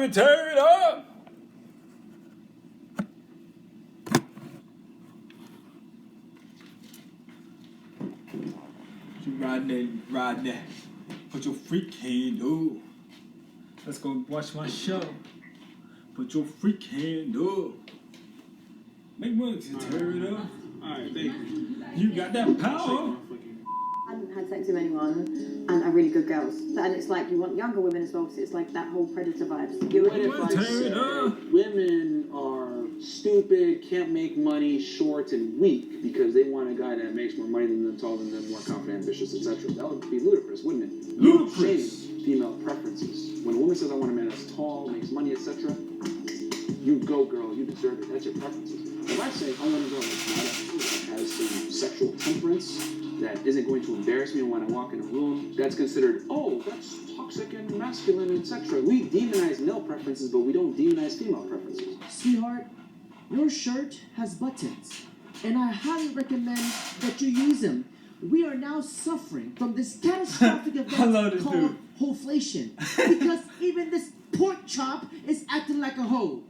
to tear it up. You ride that. Put your freak hand up. Let's go watch my show. Put your freak hand up. Make money to tear it up. Alright, thank you. You got that power. I hadn't had sex with anyone and are really good girls. And it's like you want younger women as well, because it's like that whole predator vibes. You What if I said women are stupid, can't make money, short, and weak because they want a guy that makes more money than them, taller than them, more confident, ambitious, etc. That would be ludicrous, wouldn't it? Ludicrous. Shame female preferences. When a woman says, I want a man that's tall, makes money, etc., you go, girl, you deserve it. That's your preferences. If I say, I want a girl that has some sexual temperance, that isn't going to embarrass me when I walk in a room, that's considered, oh, that's toxic and masculine, etc. We demonize male preferences, but we don't demonize female preferences. Sweetheart, your shirt has buttons, and I highly recommend that you use them. We are now suffering from this catastrophic event called hoflation, because even this pork chop is acting like a hoe.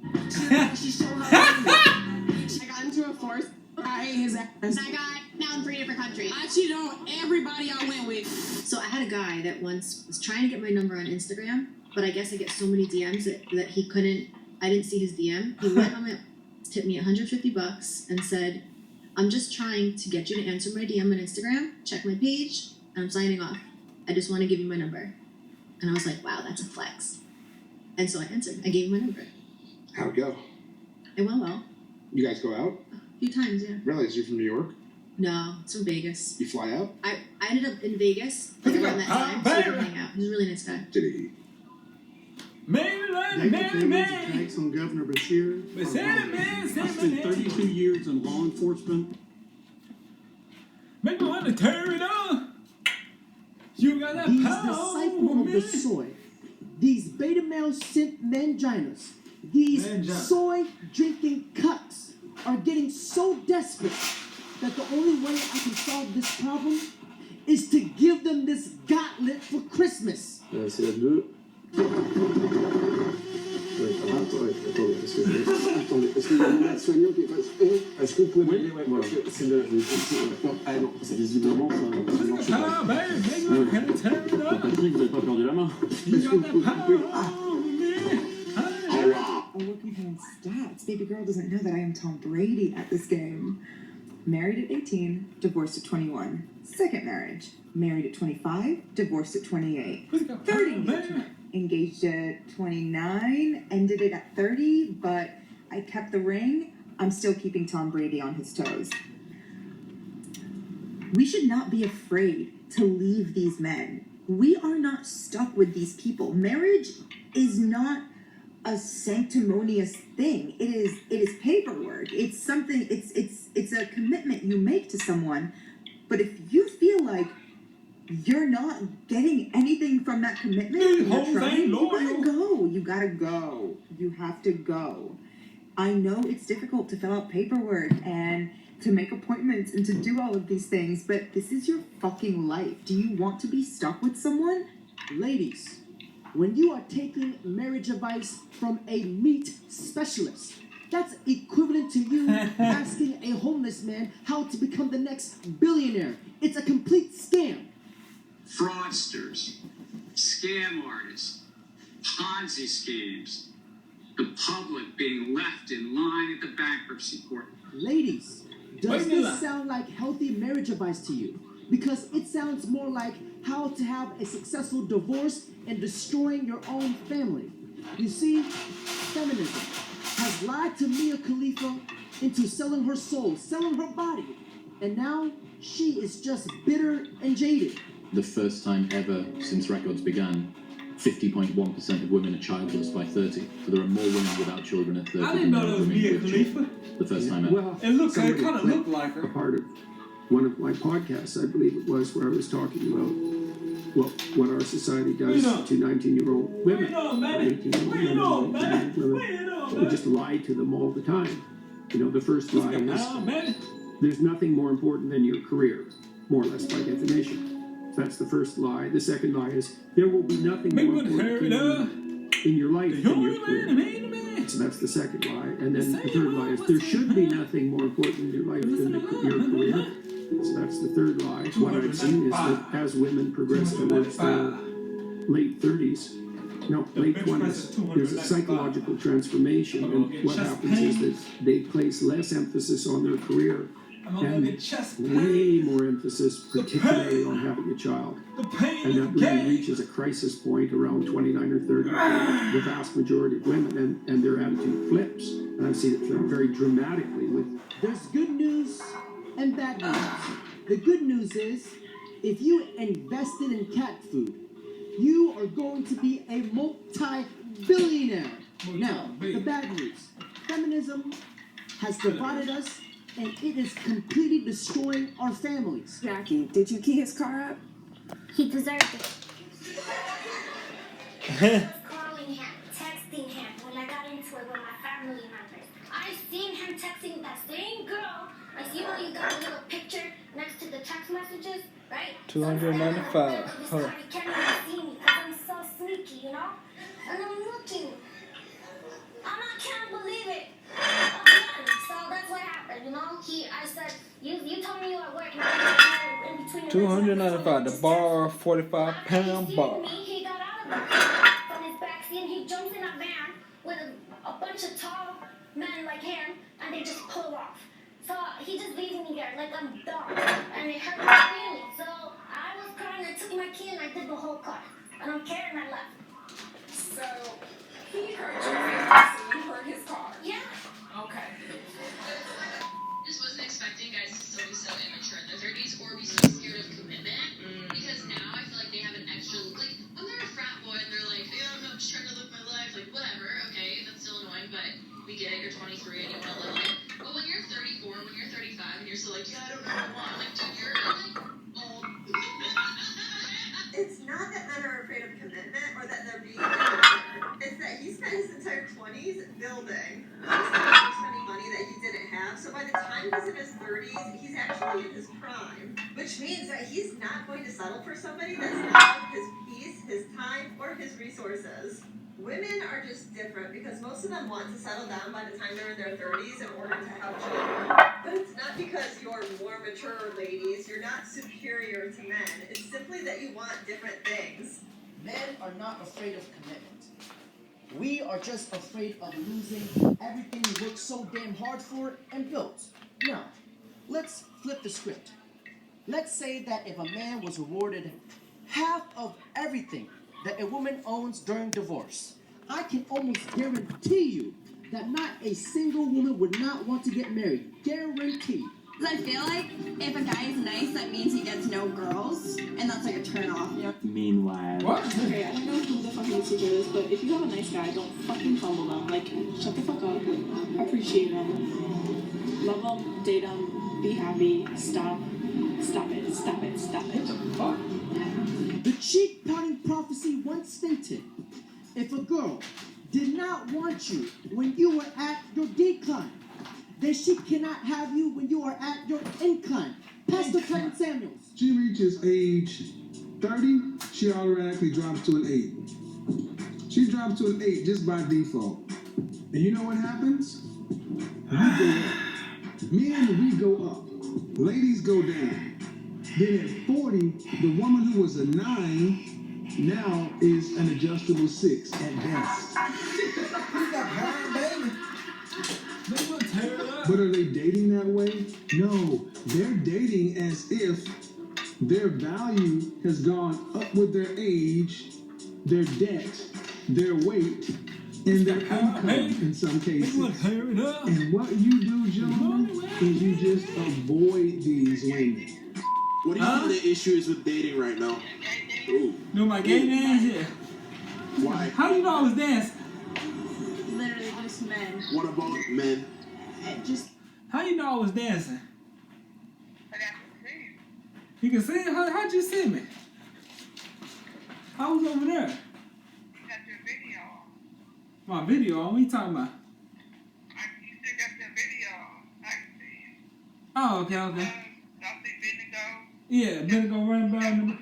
She's so I got into a force. I ate his ass. I got now in 3 different countries. I cheated on everybody I went with. So I had a guy that once was trying to get my number on Instagram, but I guess I get so many DMs that he couldn't. I didn't see his DM. He went on my, tipped me $150 and said, "I'm just trying to get you to answer my DM on Instagram. Check my page, and I'm signing off. I just want to give you my number." And I was like, "Wow, that's a flex." And so I answered. I gave him my number. How'd it go? It went well. You guys go out? A few times, yeah. Really? Is you from New York? No, it's from Vegas. You fly out? I ended up in Vegas like around that time, so we could hang out. He's a really nice guy. Did he? Attacks on Governor Bashir. I I spent 32 years in law enforcement. Make me want to tear it up. You got that These power. disciples of the soy, these beta male synth manginas, these soy drinking cucks are getting so desperate that the only way I can solve this problem is to give them this gauntlet for Christmas. C'est la 2. Ouais, attendez, est-ce qu'il y a une aide-soignante qui est passée? Est-ce que vous pouvez m'aider? Ouais, voilà. C'est le... Ah non, c'est visiblement... Ah, baby, make me want to tear it up. Patrick, vous n'avez pas perdu la main? You got that power. I'm looking at stats. Baby girl doesn't know that I am Tom Brady at this game. Married at 18, divorced at 21. Second marriage. Married at 25, divorced at 28. Third engagement. Engaged at 29, ended it at 30, but I kept the ring. I'm still keeping Tom Brady on his toes. We should not be afraid to leave these men. We are not stuck with these people. Marriage is not a sanctimonious thing. It is paperwork. It's something, it's a commitment you make to someone. But if you feel like you're not getting anything from that commitment, you gotta go. You gotta go. You have to go. I know it's difficult to fill out paperwork and to make appointments and to do all of these things, but this is your fucking life. Do you want to be stuck with someone? Ladies, when you are taking marriage advice from a meat specialist, that's equivalent to you asking a homeless man how to become the next billionaire. It's a complete scam. Fraudsters, scam artists, Ponzi schemes, the public being left in line at the bankruptcy court. Ladies, does this sound like healthy marriage advice to you? Because it sounds more like how to have a successful divorce and destroying your own family. You see, feminism has lied to Mia Khalifa into selling her soul, selling her body, and now she is just bitter and jaded. The first time ever since records began, 50.1% of women are childless by 30. So there are more women without children at 30. I didn't know that was Mia Khalifa. The first time ever. Well, it kind of looked like her. A part of one of my podcasts, I believe it was, where I was talking about, well, what our society does to 19-year-old women. We just lie to them all the time. You know, the first lie is there's nothing more important than your career, more or less by definition. That's the first lie. The second lie is there will be nothing more important than in your life The than your only man, career. the man, the man. So that's the second lie. And then The the second third lie lie is was there the should be man. nothing more important in your life than your career. So that's the third lie. What I've seen is that as women progress towards their late 30s, no, late 20s, there's a psychological transformation, and what happens is that they place less emphasis on their career and way more emphasis, particularly on having a child. And that really reaches a crisis point around 29 or 30 for the vast majority of women, and their attitude flips. And I've seen it flip very dramatically with. There's good news and bad news. The good news is, if you invested in cat food, you are going to be a multi-billionaire. Now, the bad news. Feminism has divided us, and it is completely destroying our families. Jackie, did you key his car up? He deserved it. I was calling him, texting him when I got into it with my family members. I seen him texting that same girl. I see how you got a little picture next to the text messages, right? 295. Hold on. He can't even see me because I'm so sneaky, you know? And I'm looking. And I can't believe it. So that's what happened, you know? I said, you told me you were at work and I was in between. 295. The bar, 45-pound bar. He got out of the car from his backseat and he jumps in a van with a bunch of tall men like him, and they just pull off. So he just leaves me there like I'm dumb, and it hurt my feelings. So I was crying, I took my key and I did the whole car. I don't care, and I left. So he hurt your feelings, so you hurt his car. Yeah. Okay. Just wasn't expecting guys to still be so immature in their 30s or be so scared of commitment. Because now I feel like they have an extra, like, when they're a frat boy and they're like, yeah, I'm just trying to live my life, like, whatever, okay, that's still annoying, but we get it, you're 23 and you want to live it. But when you're 34, when you're 35, and you're still like, yeah, I don't know what I want, like, dude, you're like, old. It's not that men are afraid of commitment or that they're being immature. It's that he spent his entire 20s building. He's spending money that he didn't have. So by the time he's in his 30s, he's actually in his prime. Which means that he's not going to settle for somebody that's not his peace, his time, or his resources. Women are just different because most of them want to settle down by the time they're in their 30s in order to have children. But it's not because you're more mature, ladies. You're not superior to men. It's simply that you want different things. Men are not afraid of commitment. We are just afraid of losing everything we worked so damn hard for and built. Now, let's flip the script. Let's say that if a man was awarded half of everything that a woman owns during divorce, I can almost guarantee you that not a single woman would not want to get married. Guarantee. I feel like if a guy is nice, that means he gets no girls, and that's like a turn off, you know? Meanwhile. What? Okay, I don't know who the fuck needs to hear this, but if you have a nice guy, don't fucking fumble them. Like, shut the fuck up. Appreciate them. Love them, date them, be happy, stop it. The cheek pouting prophecy once stated, if a girl did not want you when you were at your decline, then she cannot have you when you are at your incline. Pastor Clinton Samuels. She reaches age 30, she automatically drops to an 8. She drops to an 8 just by default. And you know what happens? We go up. Men, we go up. Ladies go down. Then at 40, the woman who was a 9 now is an adjustable 6 at best. But are they dating that way? No, they're dating as if their value has gone up with their age, their debt, their weight, and their income in some cases. And what you do, gentlemen, is you just avoid these women. What do you think the issue is with dating right now? Ooh. No, my gay dance, yeah. Why? How do you know I was dancing? Literally just men. What about men? How you know I was dancing? You can see? How'd you see me? I was over there. My video on? What you talking about? Oh, okay. Yeah, better go run by me.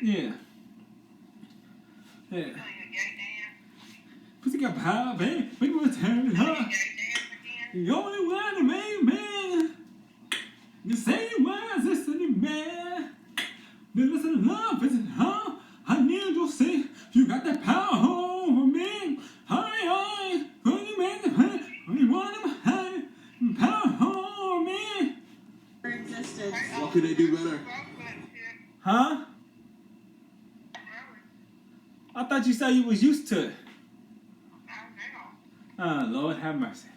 Yeah. got power, baby. Make me turn it up. The only one that made man. The same words, listen, man. Then listen, love, listen, huh? I need you to say you got that power over me. Hi, when you make the pain, when you want to hide, power over me. Existence. What could they do better? Huh? I thought you said you was used to it. Oh, Lord have mercy.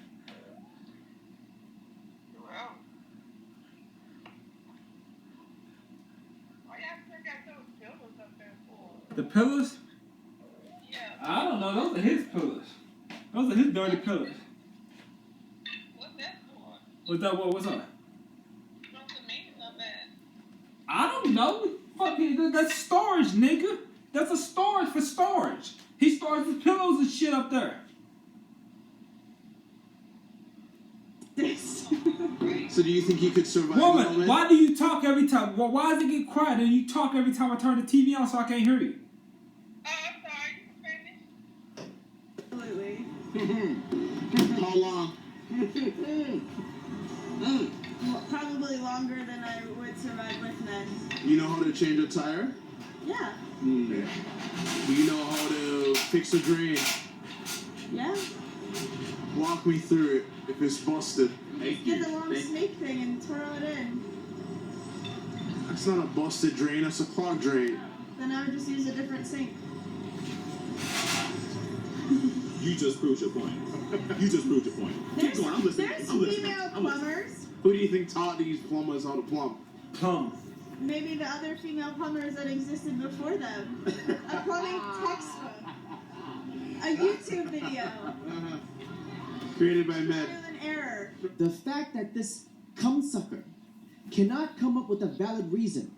The pillars? Yeah. I don't know. Those are his pillars. Those are his dirty pillars. What's that for? What's that? What's up? What's the maintenance of that? I don't know. Fucking, that's storage, nigga. That's a storage for storage. He stores his pillows and shit up there. So do you think he could survive? Woman, why do you talk every time? Why does it get quiet and you talk every time I turn the TV on so I can't hear you? Absolutely. How long? Well, probably longer than I would survive with men. You know how to change a tire? Yeah. Do you know how to fix a drain? Yeah. Walk me through it if it's busted. Get the long snake thing and twirl it in. That's not a busted drain, that's a clogged drain. Then I would just use a different sink. You just proved your point. You just proved your point. Keep going. I'm listening. There's I'm listening. female plumbers. Who do you think taught these plumbers how to plumb? Plumb. Maybe the other female plumbers that existed before them. A plumbing textbook. A YouTube video. Created by men. Trial and error. The fact that this cumsucker cannot come up with a valid reason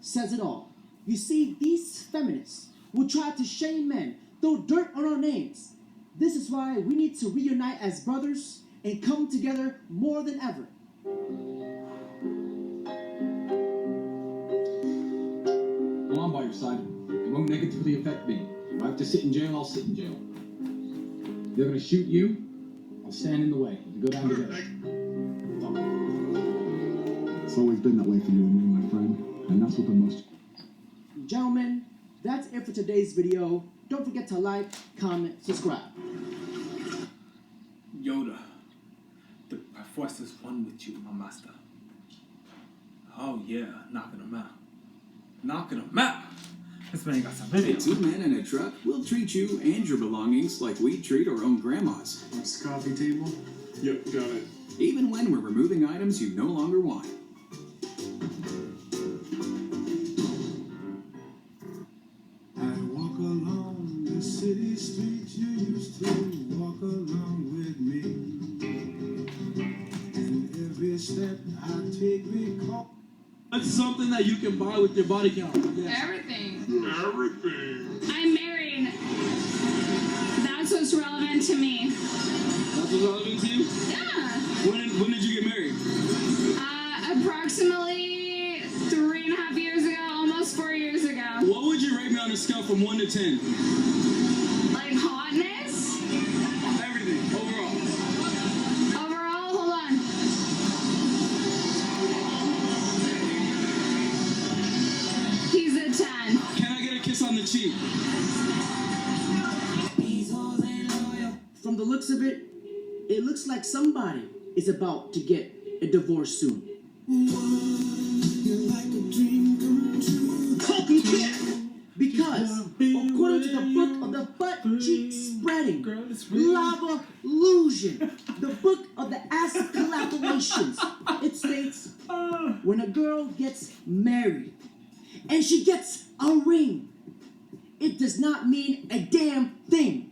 says it all. You see, these feminists will try to shame men, throw dirt on our names. This is why we need to reunite as brothers and come together more than ever. Well, I'm by your side. It won't negatively affect me. If I have to sit in jail, I'll sit in jail. If they're gonna shoot you, I'll stand in the way. We go down together. It's always been that way for you and me, my friend. And that's what the most... Gentlemen, that's it for today's video. Don't forget to like, comment, subscribe. Yoda, the force is one with you, my master. Oh yeah, knocking him out. Knocking him out. This man got some video. 2 men in a truck will treat you and your belongings like we treat our own grandmas. What's the coffee table? Yep, got it. Even when we're removing items you no longer want. I walk along the city streets you used to walk along with me. And every step I take recall. That's something that you can buy with your body count. Yes. Everything. Everything. I'm married. That's what's relevant to me. That's what's relevant to you? Yeah. When did you get married? Approximately 3.5 years ago, almost 4 years ago. What would you rate me on a scale from 1 to 10? Like hotness? Everything, overall. Overall, hold on. He's a 10. Can I get a kiss on the cheek? From the looks of it, it looks like somebody is about to get a divorce soon. Because, according to the book of the butt cheek spreading, lava illusion, the book of the acid collaborations, it states, when a girl gets married and she gets a ring, it does not mean a damn thing.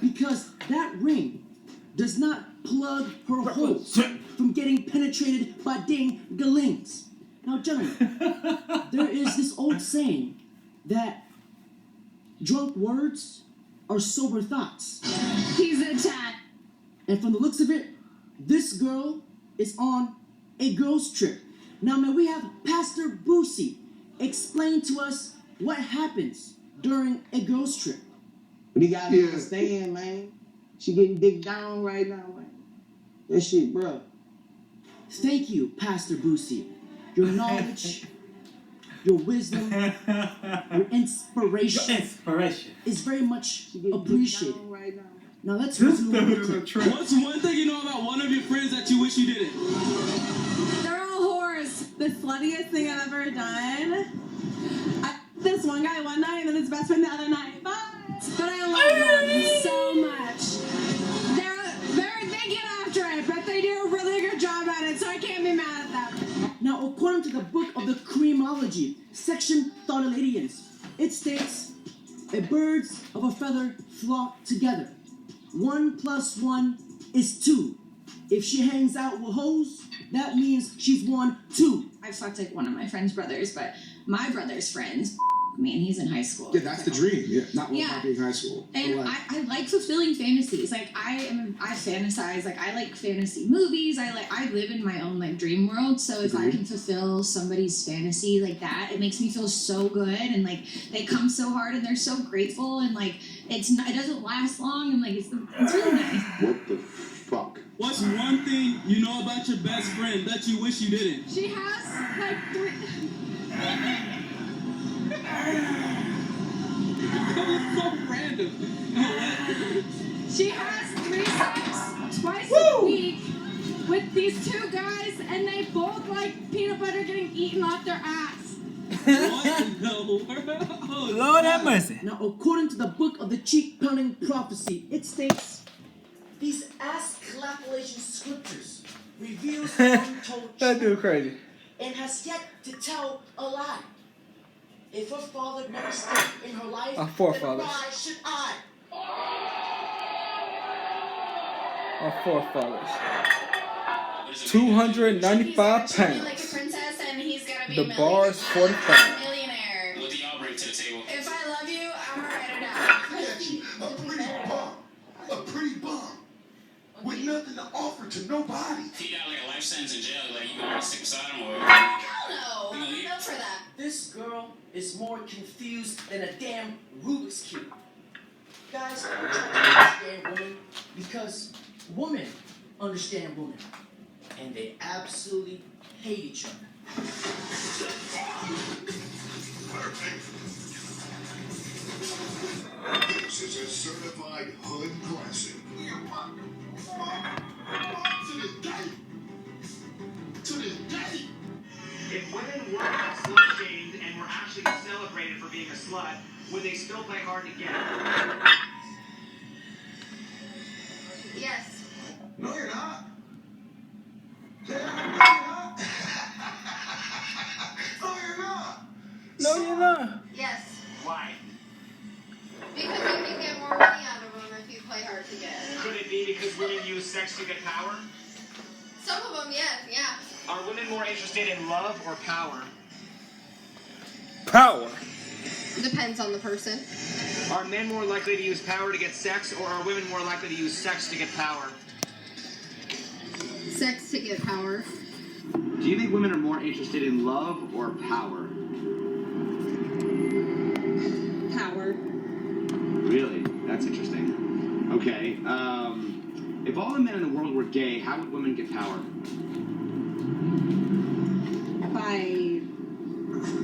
Because that ring does not plug her holes from getting penetrated by ding-galings. Now, gentlemen, there is this old saying that drunk words are sober thoughts. He's a 10. And from the looks of it, this girl is on a girls' trip. Now, may we have Pastor Boosie explain to us what happens during a girls' trip? But you gotta understand, man, She getting digged down right now, like that shit, bro. Thank you, Pastor Boosie. Your knowledge, your wisdom, your inspiration is very much appreciated. Right now let's resume with the clip. What's one thing you know about one of your friends that you wish you didn't? They're all whores. The sluttiest thing I've ever done. This one guy one night and then his best friend the other night. But I love them so much. They get after it, but they do a really good job at it, so I can't be mad at them. Now, according to the book of the Creamology, section Thoughtaladians, it states, birds of a feather flock together. 1 + 1 is 2. If she hangs out with hoes, that means she's 1, 2. I fucked like one of my friend's brothers, but my brother's friends, man, he's in high school. Yeah, that's the dream. Yeah, not being high school. And I like fulfilling fantasies. Like I fantasize. Like I like fantasy movies. I live in my own like dream world. So if I can fulfill somebody's fantasy like that, it makes me feel so good. And like they come so hard and they're so grateful. And like it doesn't last long. And like it's really nice. What the fuck? What's one thing you know about your best friend that you wish you didn't? She has like 3. That was so random. She has 3 sex twice a week with these 2 guys, and they both like peanut butter getting eaten off their ass. What in the world? Lord have mercy. Now, according to the book of the cheek pounding prophecy, it states, these ass collapolation scriptures reveals the untold That dude truth crazy. and has yet to tell a lie. If her father never stepped in her life, Our forefathers. then why should I? Our forefathers. 295 pounds. Like a princess, and he's gonna be The bar is 45. millionaire. What do y'all bring to the table? If I love you, I'm gonna write it down. A pretty bum. A pretty bum. With nothing to offer to nobody. He got like a life sentence in jail. Like you gonna stick beside him or? Hell no. No for that. This girl is more confused than a damn Rubik's Cube. Guys, I'm trying to understand women because women understand women. And they absolutely hate each other. This is a certified hood classic. To this day. To this day. If women were not slut shamed and were actually celebrated for being a slut, would they still play hard to get? Yes. No, you're not. No, you're not. Yes. Why? Because you can get more money out of them if you play hard to get. Could it be because women use sex to get power? Some of them, yes, yeah. Are women more interested in love or power? Power. Depends on the person. Are men more likely to use power to get sex, or are women more likely to use sex to get power? Sex to get power. Do you think women are more interested in love or power? Power. Really? That's interesting. Okay, if all the men in the world were gay, how would women get power? By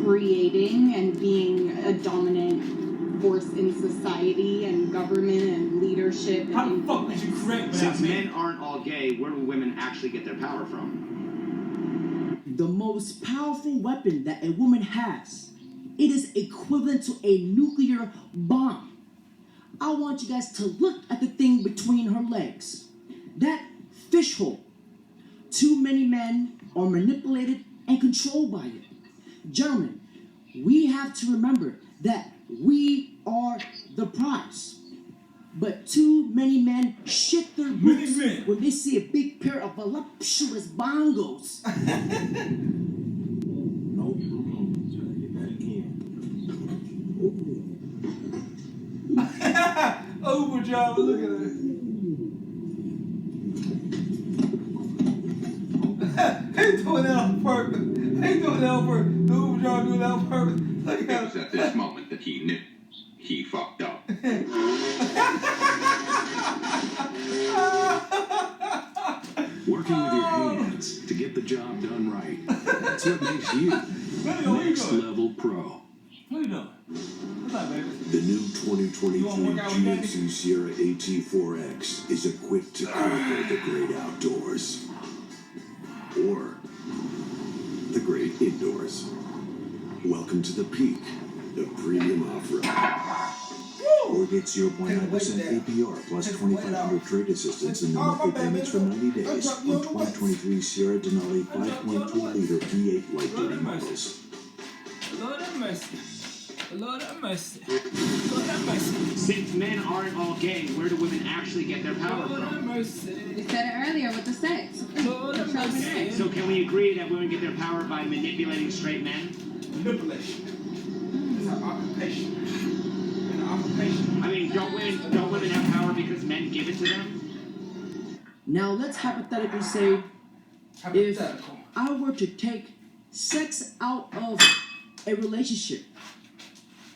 creating and being a dominant force in society and government and leadership. How the fuck did you create without Since me? men aren't all gay, where do women actually get their power from? The most powerful weapon that a woman has, it is equivalent to a nuclear bomb. I want you guys to look at the thing between her legs. That fish hole. Too many men are manipulated and controlled by it. Gentlemen, we have to remember that we are the prize. But too many men shit their boots when they see a big pair of voluptuous bongos. Overdrive, look at that. He doing that on purpose. He doing that on purpose. The Overdrive doing that on purpose. Look at that. It was at this moment that he knew he fucked up. get the job done right. That's what makes you next level pro. What are you doing? What's up, baby? The new 2023 GMC Sierra AT4X is equipped to conquer the great outdoors. Or the great indoors. Welcome to the peak of premium off-road. Or get 0.9% APR plus 2,500 trade assistance and no monthly payments for 90 days on 2023 Sierra Denali 5.2-liter V8 light-duty models. Lord have mercy. Lord have mercy. Lord have mercy. Since men aren't all gay, where do women actually get their power Lord have from? mercy. We said it earlier with the sex. Lord have mercy. So can we agree that women get their power by manipulating straight men? Manipulation. It's an occupation. An occupation. I mean, don't women have power because men give it to them? Now let's hypothetically say if I were to take sex out of a relationship,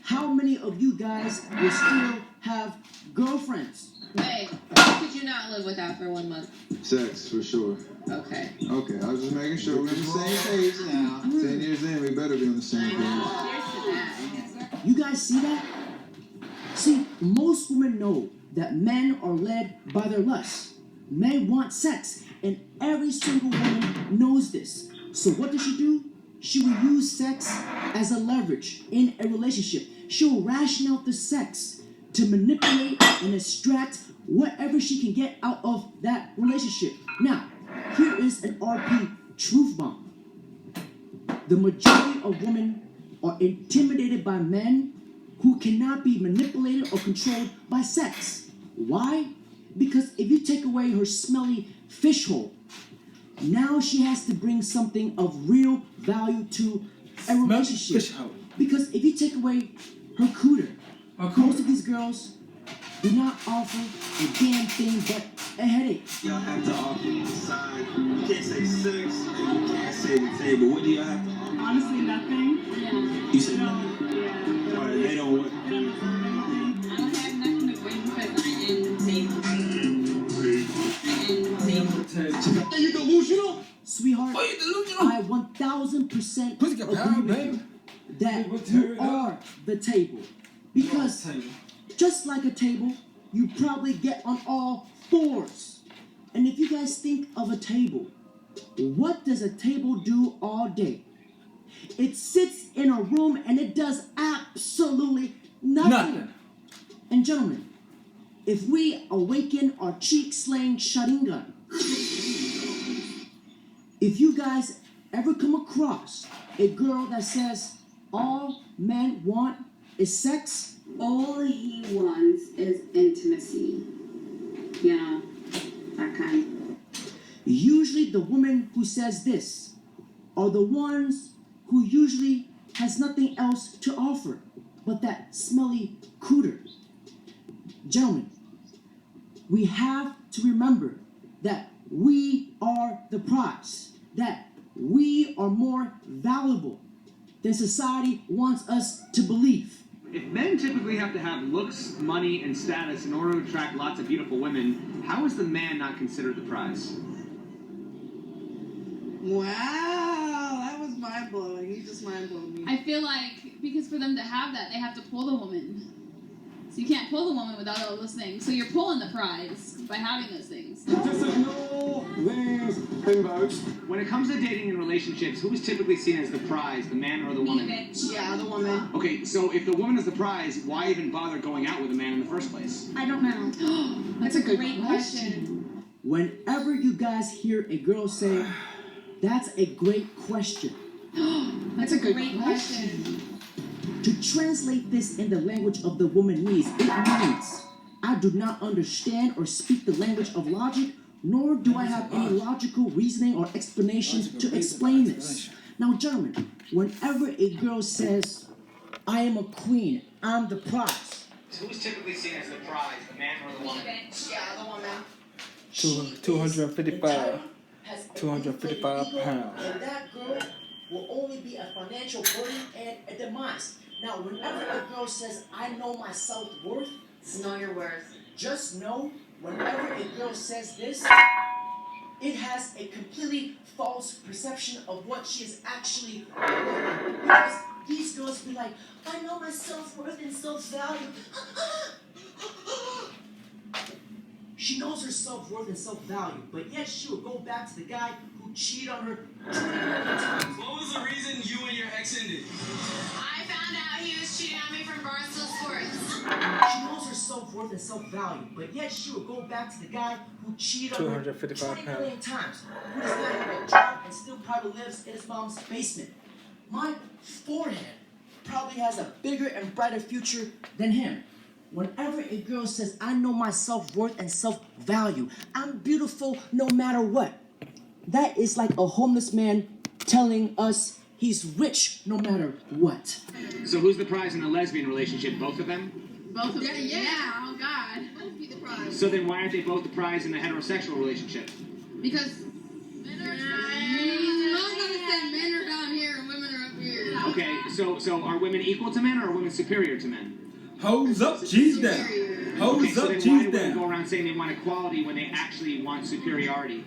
how many of you guys will still have girlfriends? Hey, what could you not live without for 1 month? Sex, for sure. Okay. Okay, I was just making sure we're on the same page now. 10 years in, we better be on the same page. You guys see that? See, most women know that men are led by their lusts. Men want sex, and every single woman knows this. So what does she do? She will use sex as a leverage in a relationship. She will ration out the sex to manipulate and extract whatever she can get out of that relationship. Now, here is an RP truth bomb. The majority of women are intimidated by men who cannot be manipulated or controlled by sex. Why? Because if you take away her smelly fish hole, now she has to bring something of real value to a relationship. Because if you take away her cooter, most of these girls do not offer a damn thing but a headache. Y'all have to offer the side. You can't say sex and you can't say the table. What do y'all have to offer? Honestly, nothing. Yeah. You said nothing. Yeah. Alright, they don't want. I don't have nothing to bring because I am disabled. You delusional? Sweetheart, I 1000% agree with you that you are the table. Because just like a table, you probably get on all fours. And if you guys think of a table, what does a table do all day? It sits in a room and it does absolutely nothing. And gentlemen, if we awaken our cheek-slaying Sharingan, if you guys ever come across a girl that says all men want is sex, all he wants is intimacy. You know, that kind. Usually the women who says this are the ones who usually has nothing else to offer but that smelly cooter. Gentlemen, we have to remember that we are the prize, that we are more valuable than society wants us to believe. If men typically have to have looks, money, and status in order to attract lots of beautiful women, how is the man not considered the prize? Wow, that was mind blowing. You just mind blowed me. I feel like because for them to have that, they have to pull the woman. So you can't pull the woman without all those things. So you're pulling the prize by having those things. Just ignore these bimbos. When it comes to dating and relationships, who is typically seen as the prize, the man or the woman? Yeah, the woman. Okay, so if the woman is the prize, why even bother going out with a man in the first place? I don't know. That's a great question. Whenever you guys hear a girl say, "That's a great question," That's a great question. to translate this in the language of the woman needs, it means I do not understand or speak the language of logic, nor do I have any logical reasoning or explanation to explain this. Now, gentlemen, whenever a girl says, "I am a queen, I'm the prize," Who is typically seen as the prize, the man or the woman? Yeah, the woman. 255 pounds. pounds. And that girl will only be a financial burden and a demise. Now, whenever a girl says, "I know my self-worth," Know your worth. just know, whenever a girl says this, it has a completely false perception of what she is actually worth. Because these girls be like, I know my self-worth and self-value. She knows her self-worth and self-value, but yet she will go back to the guy who cheated on her 20 times. What was the reason you and your ex ended? I found out he was cheating on me from Barstool Sports. She knows her self-worth and self-value, but yet she will go back to the guy who cheated on her 20 million times, who does not have a job and still probably lives in his mom's basement. My forehead probably has a bigger and brighter future than him. Whenever a girl says, I know my self-worth and self-value, I'm beautiful no matter what, that is like a homeless man telling us he's rich no matter what. So who's the prize in a lesbian relationship? Both of them? Both of them? Yeah, oh God. Both be the prize. So then why aren't they both the prize in a heterosexual relationship? Because men are I was gonna say men are down here and women are up here. Okay, so are women equal to men or are women superior to men? Hose up, cheese down. Hose Okay, so up, then why cheese do women down. go around saying they want equality when they actually want superiority?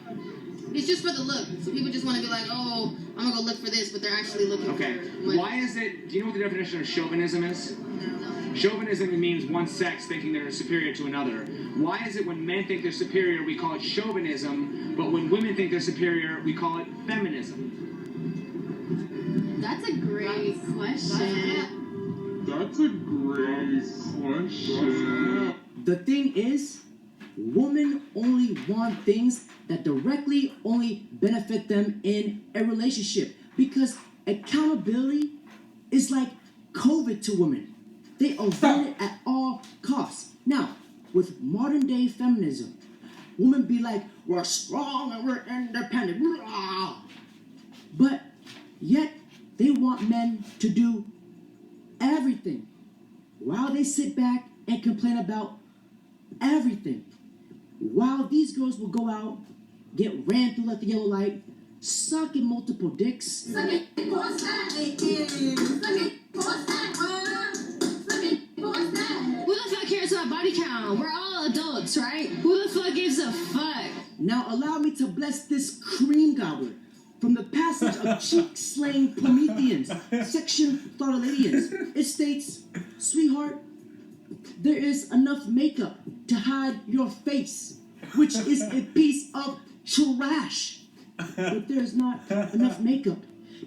It's just for the look. So people just want to be like, oh, I'm gonna go look for this, but they're actually looking Okay, for money. why is it, do you know what the definition of chauvinism is? Chauvinism means one sex thinking they're superior to another. Why is it when men think they're superior, we call it chauvinism, but when women think they're superior, we call it feminism? That's a great question. That's a great question. The thing is, women only want things that directly only benefit them in a relationship. Because accountability is like COVID to women. They avoid it at all costs. Now, with modern day feminism, women be like, we're strong and we're independent. Blah. But yet, they want men to do everything while they sit back and complain about everything. While these girls will go out, get ran through like the yellow light, sucking multiple dicks. Who the fuck cares about body count? We're all adults, right? Who the fuck gives a fuck? Now allow me to bless this cream gobbler from the passage of cheek-slaying Prometheans, section Thoughtaladians. It states, sweetheart, there is enough makeup to hide your face, which is a piece of trash. But there's not enough makeup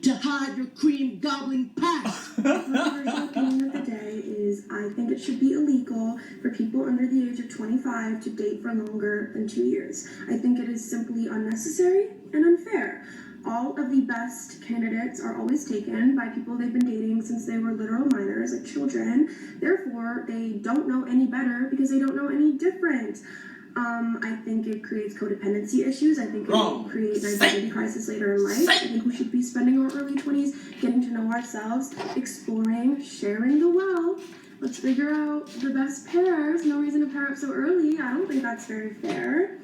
to hide your cream gobbling past. My personal opinion of the day is I think it should be illegal for people under the age of 25 to date for longer than 2 years. I think it is simply unnecessary and unfair. All of the best candidates are always taken by people they've been dating since they were literal minors, like children. Therefore, they don't know any better because they don't know any different. I think it creates codependency issues. I think it will create an identity crisis later in life. I think we should be spending our early 20s getting to know ourselves, exploring, sharing the wealth. Let's figure out the best pairs. No reason to pair up so early. I don't think that's very fair.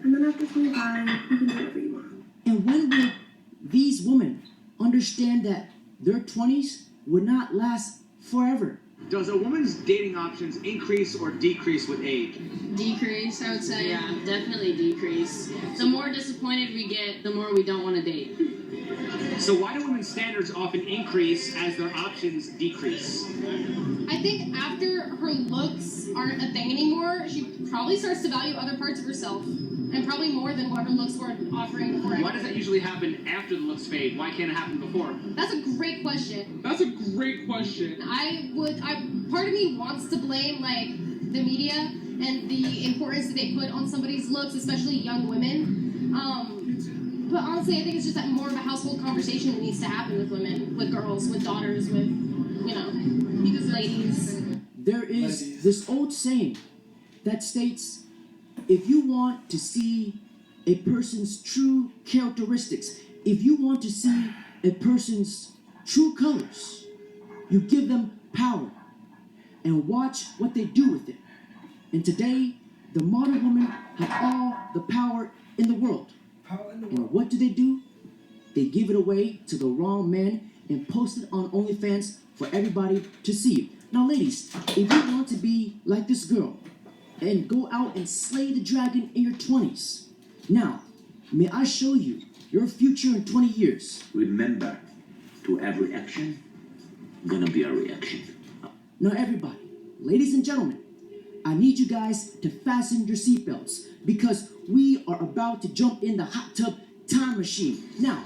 And then after 25, you can do whatever you want. And when will these women understand that their 20s would not last forever? Does a woman's dating options increase or decrease with age? Decrease, I would say. Yeah, definitely decrease. The more disappointed we get, the more we don't want to date. So why do women's standards often increase as their options decrease? I think after her looks aren't a thing anymore, she probably starts to value other parts of herself. And probably more than what her looks were offering before. Why does that usually happen after the looks fade? Why can't it happen before? That's a great question. That's a great question. Part of me wants to blame, like, the media and the importance that they put on somebody's looks, especially young women. But honestly, I think it's just that more of a household conversation that needs to happen with women, with girls, with daughters, with, ladies. There is this old saying that states, if you want to see a person's true characteristics, if you want to see a person's true colors, you give them power and watch what they do with it. And today, the modern women have all the power in the world. And what do? They give it away to the wrong man and post it on OnlyFans for everybody to see. Now, ladies, if you want to be like this girl and go out and slay the dragon in your 20s, now, may I show you your future in 20 years. Remember, to every action, gonna be a reaction. Now everybody, ladies and gentlemen, I need you guys to fasten your seatbelts because we are about to jump in the hot tub time machine. Now,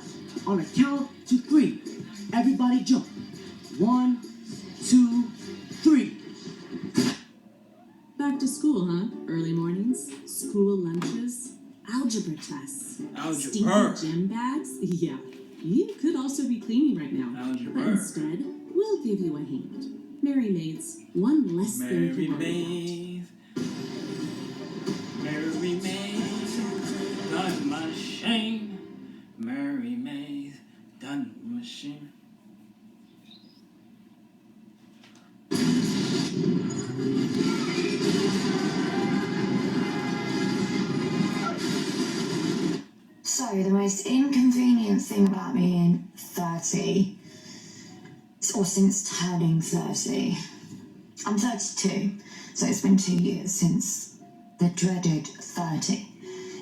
on a count to 3, everybody jump. 1, 2, 3. Back to school, huh? Early mornings, school lunches, algebra tests, Algebra. stinky gym bags. Yeah, you could also be cleaning right now. Algebra. But instead, we'll give you a hand. Merry Maids, one less thing to Merry worry Maids, Merry Maids, done machine. Merry Maids, done machine. So, the most inconvenient thing about being 30, or since turning 30, I'm 32, so it's been 2 years since the dreaded 30.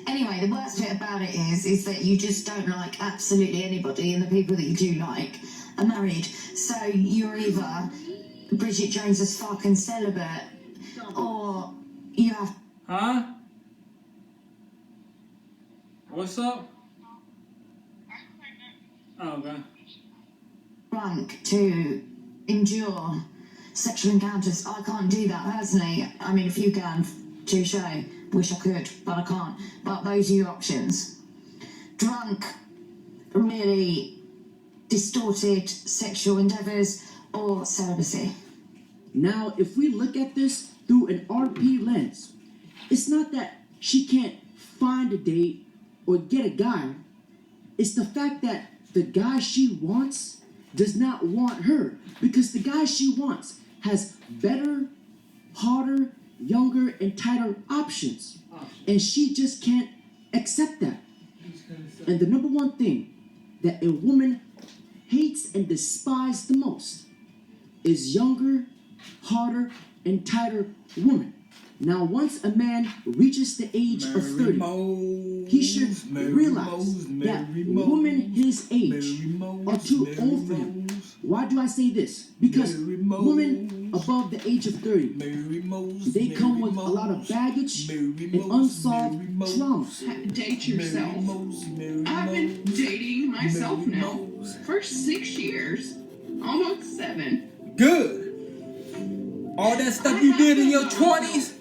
Anyway, the worst bit about it is that you just don't like absolutely anybody, and the people that you do like are married. So you're either Bridget Jones as fuck and celibate, or you have... Huh? What's up? Oh, okay. Drunk to endure sexual encounters. I can't do that personally. I mean, if you can, touche. Wish I could, but I can't. But those are your options. Drunk, really distorted sexual endeavors, or celibacy. Now, if we look at this through an RP lens, it's not that she can't find a date or get a guy. It's the fact that the guy she wants does not want her, because the guy she wants has better, harder, younger, and tighter options, and she just can't accept that. And the number one thing that a woman hates and despises the most is younger, harder, and tighter women. Now, once a man reaches the age of 30, he should realize that women his age are too old for him. Why do I say this? Because women above the age of 30, they come with a lot of baggage and unsolved traumas. Date yourself. I've been dating myself now for 6 years, almost 7. Good. All that stuff you did in your 20s,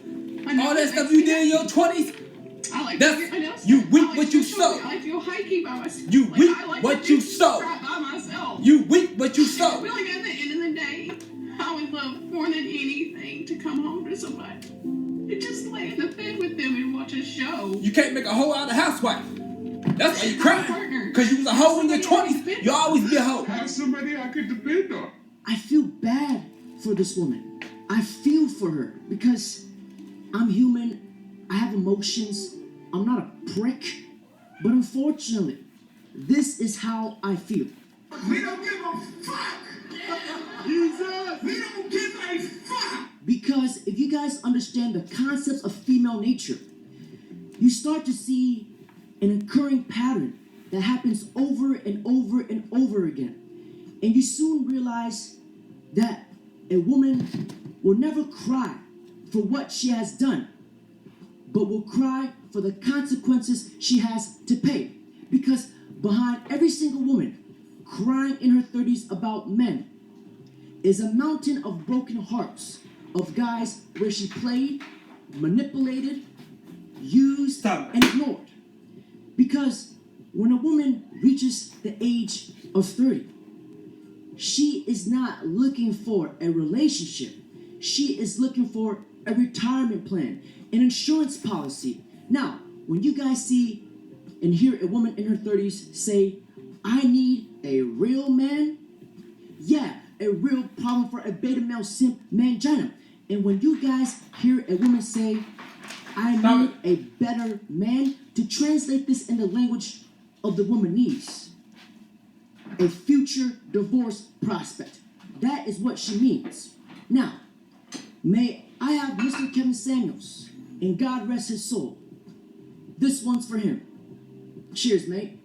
all that stuff you did in your 20s, I like that's, you reap what you sow. I like to go hiking by myself. You reap what you sow. By myself. You reap what you sow. Really, at the end of the day, I would love more than anything to come home to somebody and just lay in the bed with them and watch a show. You can't make a hoe out of a housewife. That's why you crying. Because you was a hoe in your 20s. You always be a hoe. Have somebody I could depend on. I feel bad for this woman. I feel for her because I'm human. I have emotions. I'm not a prick. But unfortunately, this is how I feel. We don't give a fuck. Jesus. We don't give a fuck. Because if you guys understand the concepts of female nature, you start to see an occurring pattern that happens over and over and over again. And you soon realize that a woman will never cry for what she has done, but will cry for the consequences she has to pay. Because behind every single woman crying in her 30s about men is a mountain of broken hearts of guys where she played, manipulated, used, and ignored. Because when a woman reaches the age of 30, she is not looking for a relationship. She is looking for a retirement plan, an insurance policy. Now, when you guys see and hear a woman in her 30s say, I need a real man, yeah, a real problem for a beta male simp mangina. And when you guys hear a woman say, I need a better man, to translate this in the language of the womanese, a future divorce prospect. That is what she means. Now, may I have Mr. Kevin Samuels, and God rest his soul. This one's for him. Cheers, mate.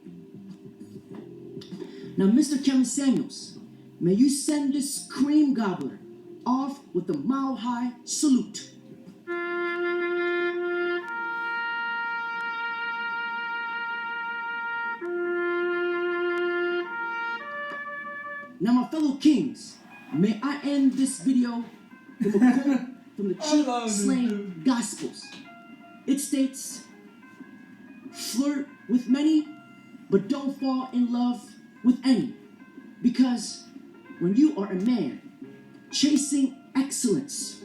Now, Mr. Kevin Samuels, may you send this cream gobbler off with a mile-high salute. Now, my fellow kings, may I end this video with a quote from the cheap slang Gospels. It states, flirt with many, but don't fall in love with any. Because when you are a man chasing excellence,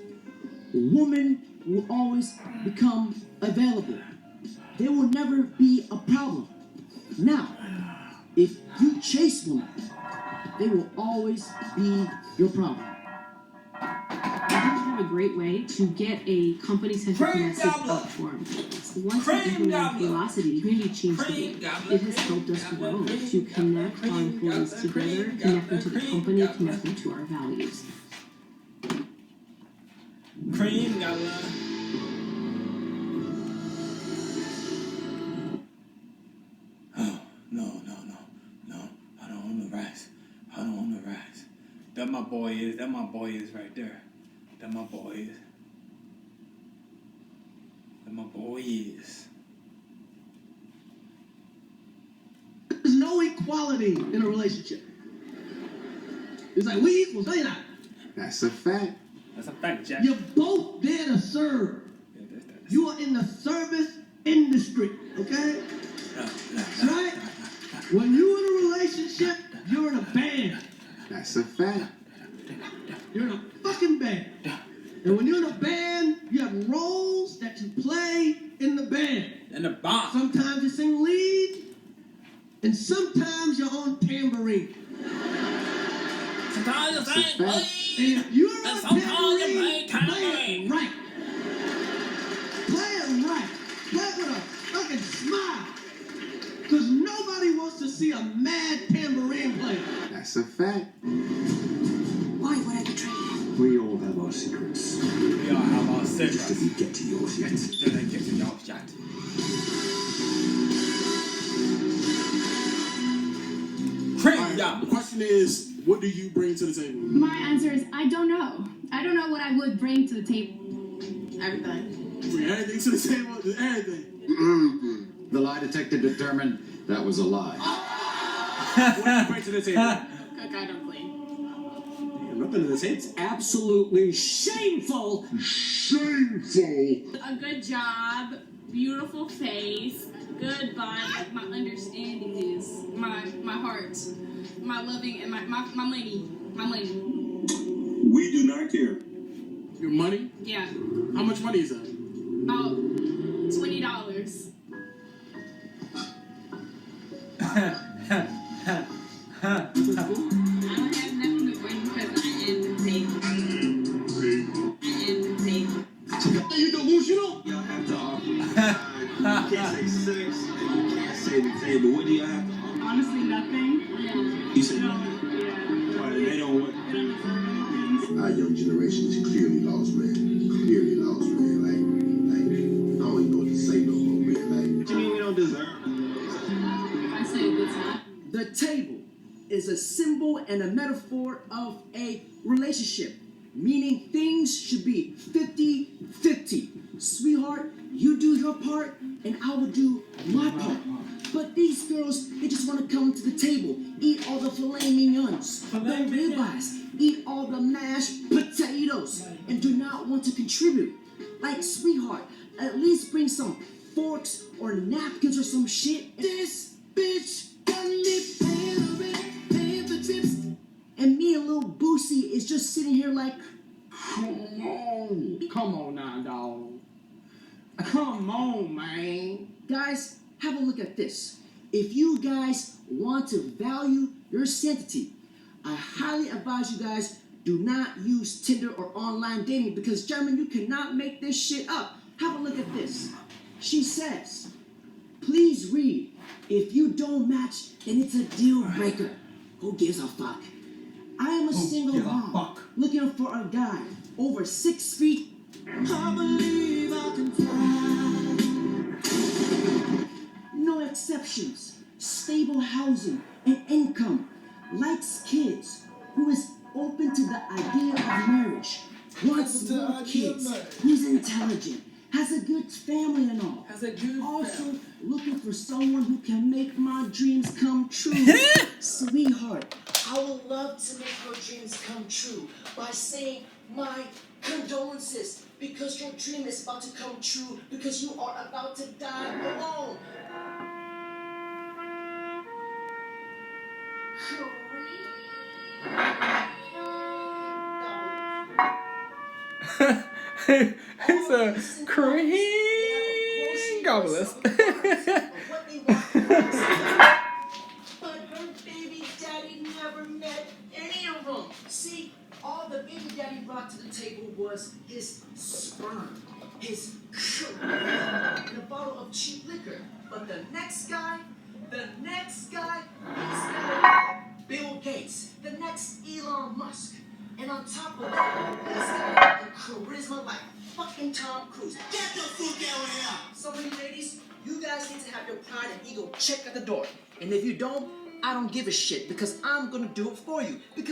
women will always become available. They will never be a problem. Now, if you chase women, they will always be your problem. I have a great way to get a company-centric message platform. Once we implemented Velocity, community changed the game. It has helped us grow to connect our employees together, connect them to the company, connect them to our values. Cream Gobbler. Oh, no. I don't want the rice. That my boy is right there. That my boy is. There's no equality in a relationship. It's like we equals, no you're not. That's a fact. That's a fact, Jack. You're both there to serve. You are in the service industry, okay? That's right? When you're in a relationship, you're in a band. That's a fact. You're in a fucking band. And when you're in a band, you have roles that you play in the band. In the band. Sometimes you sing lead, and sometimes you're on tambourine. Sometimes you sing lead, and if you're and on sometimes you play tambourine, play it right. Play it right. Play it with a fucking smile. Because nobody wants to see a mad tambourine player. That's a fact. Why would I betray you? We all have our secrets. We all have our secrets. Just didn't get to yours yet. Didn't get to yours yet. The question is, what do you bring to the table? My answer is, I don't know. I don't know what I would bring to the table. Everything. You bring everything to the table? Everything. The lie detector determined that was a lie. What do you bring to the table? Cook, I don't clean. Nothing to the table. It's absolutely shameful. Shameful. A good job, beautiful face, good body. My understanding is my heart, my loving, and my money. My money. We do not care. Your money? Yeah. How much money is that? About $20. I don't have nothing to bring because I am the table. You delusional? Y'all have to offer. You can't say sex and you can't say the table. What do y'all have to offer? Honestly, nothing. You said nothing. Why, they don't want. Our young generation is clearly lost, man. Clearly lost, man. Like, I don't even know what to say no more, man. Like, What you mean we don't deserve? I say a good time. The table is a symbol and a metaphor of a relationship, meaning things should be 50-50. Sweetheart, you do your part, and I will do my part. But these girls, they just want to come to the table, eat all the filet mignons, the ribeyes, eat all the mashed potatoes, and do not want to contribute. Like, sweetheart, at least bring some forks or napkins or some shit. This bitch got me paying for tips. And me and Lil Boosie is just sitting here like, Come on now, dog. Come on, man. guys, have a look at this. If you guys want to value your sanctity, I highly advise you guys do not use Tinder or online dating because, gentlemen, you cannot make this shit up. Have a look at this. She says, please read. If you don't match, then it's a deal breaker. Who gives a fuck? I am a single mom looking for a guy over 6 feet. I believe I can fly. No exception. options, stable housing and income, likes kids, who is open to the idea of marriage, wants more kids, who's intelligent, has a good family and all. Also looking for someone who can make my dreams come true. Sweetheart, I would love to make your dreams come true by saying my condolences because your dream is about to come true because you are about to die alone. It's a cream gobblers. But her baby daddy never met any of them. See, all the baby daddy brought to the table was his sperm, his charisma, and a bottle of cheap liquor. But the next guy, he's got Bill Gates, the next Elon Musk. And on top of that, he's got a charisma like fucking Tom Cruise. Get the fuck out of here! So many ladies, you guys need to have your pride and ego checked at the door. And if you don't, I don't give a shit because I'm gonna do it for you. Because